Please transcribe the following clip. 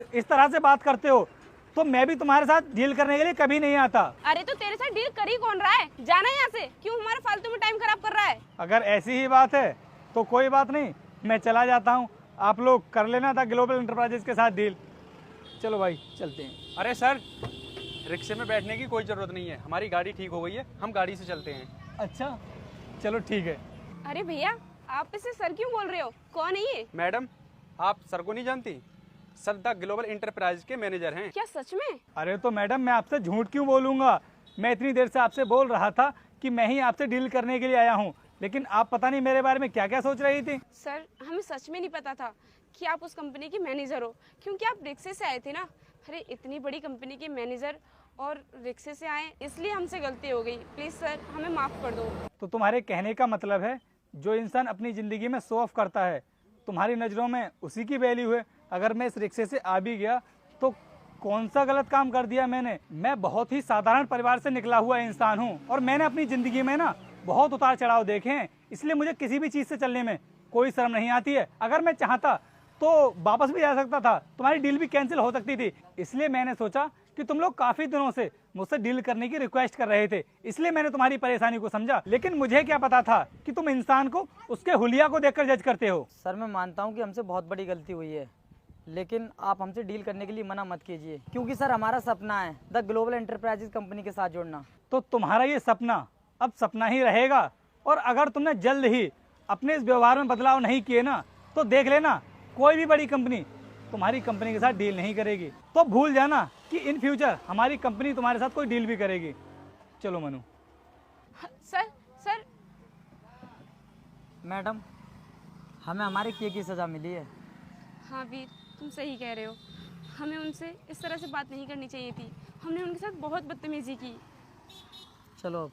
इस तरह से बात करते हो तो मैं भी तुम्हारे साथ डील करने के लिए कभी नहीं आता। अरे तो तेरे साथ डील कर ही कौन रहा है? जाना यहाँ से, क्यों हमारा फालतू में टाइम खराब कर रहा है? अगर ऐसी ही बात है तो कोई बात नहीं, मैं चला जाता हूँ। आप लोग कर लेना था ग्लोबल इंटरप्राइजेज के साथ डील। चलो भाई चलते हैं। अरे सर, रिक्शे में बैठने की कोई ज़रूरत नहीं है, हमारी गाड़ी ठीक हो गई है, हम गाड़ी से चलते हैं। अच्छा चलो ठीक है। अरे भैया, आप इसे सर क्यों बोल रहे हो? कौन है ये? मैडम, आप सर को नहीं जानती? सर द ग्लोबल इंटरप्राइज के मैनेजर हैं। क्या सच में? अरे तो मैडम मैं आपसे झूठ क्यों बोलूँगा? मैं इतनी देर से आपसे बोल रहा था कि मैं ही आपसे डील करने के लिए आया हूँ, लेकिन आप पता नहीं मेरे बारे में क्या क्या सोच रही थी। सर, हमें सच में नहीं पता था कि आप उस कंपनी के मैनेजर हो, क्योंकि आप रिक्शे से आए थे ना। अरे इतनी बड़ी कंपनी के मैनेजर और रिक्शे से आए, इसलिए हमसे गलती हो गई। प्लीज़ सर, हमें माफ़ कर दो। तो तुम्हारे कहने का मतलब है जो इंसान अपनी ज़िंदगी में शो ऑफ करता है तुम्हारी नज़रों में उसी की वैल्यू है। अगर मैं इस रिक्शे से आ भी गया तो कौन सा गलत काम कर दिया मैंने? मैं बहुत ही साधारण परिवार से निकला हुआ इंसान हूँ और मैंने अपनी ज़िंदगी में ना बहुत उतार चढ़ाव देखे हैं, इसलिए मुझे किसी भी चीज़ से चलने में कोई शर्म नहीं आती है। अगर मैं चाहता तो वापस भी जा सकता था, तुम्हारी डील भी कैंसिल हो सकती थी। इसलिए मैंने सोचा कि तुम लोग काफ़ी दिनों से मुझसे डील करने की रिक्वेस्ट कर रहे थे, इसलिए मैंने तुम्हारी परेशानी को समझा। लेकिन मुझे क्या पता था कि तुम इंसान को उसके हुलिया को देखकर जज करते हो। सर मैं मानता हूँ कि हमसे बहुत बड़ी गलती हुई है, लेकिन आप हमसे डील करने के लिए मना मत कीजिए, क्योंकि सर हमारा सपना है द ग्लोबल एंटरप्राइजेज कंपनी के साथ जुड़ना। तो तुम्हारा ये सपना अब सपना ही रहेगा, और अगर तुमने जल्द ही अपने इस व्यवहार में बदलाव नहीं किए ना तो देख लेना कोई भी बड़ी कंपनी तुम्हारी कंपनी के साथ डील नहीं करेगी। तो भूल जाना कि इन फ्यूचर हमारी कंपनी तुम्हारे साथ कोई डील भी करेगी। चलो मनु। सर सर मैडम, हमें हमारे किए की सज़ा मिली है। हाँ वीर, तुम सही कह रहे हो। हमें उनसे इस तरह से बात नहीं करनी चाहिए थी। हमने उनके साथ बहुत बदतमीजी की। चलो अब